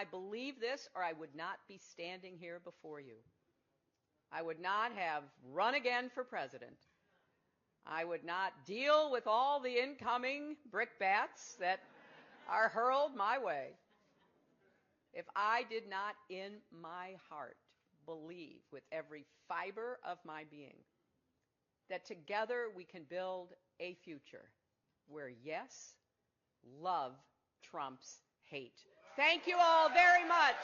I believe this, or I would not be standing here before you. I would not have run again for president. I would not deal with all the incoming brickbats that are hurled my way if I did not in my heart believe with every fiber of my being that together we can build a future where, yes, love trumps hate. Thank you all very much.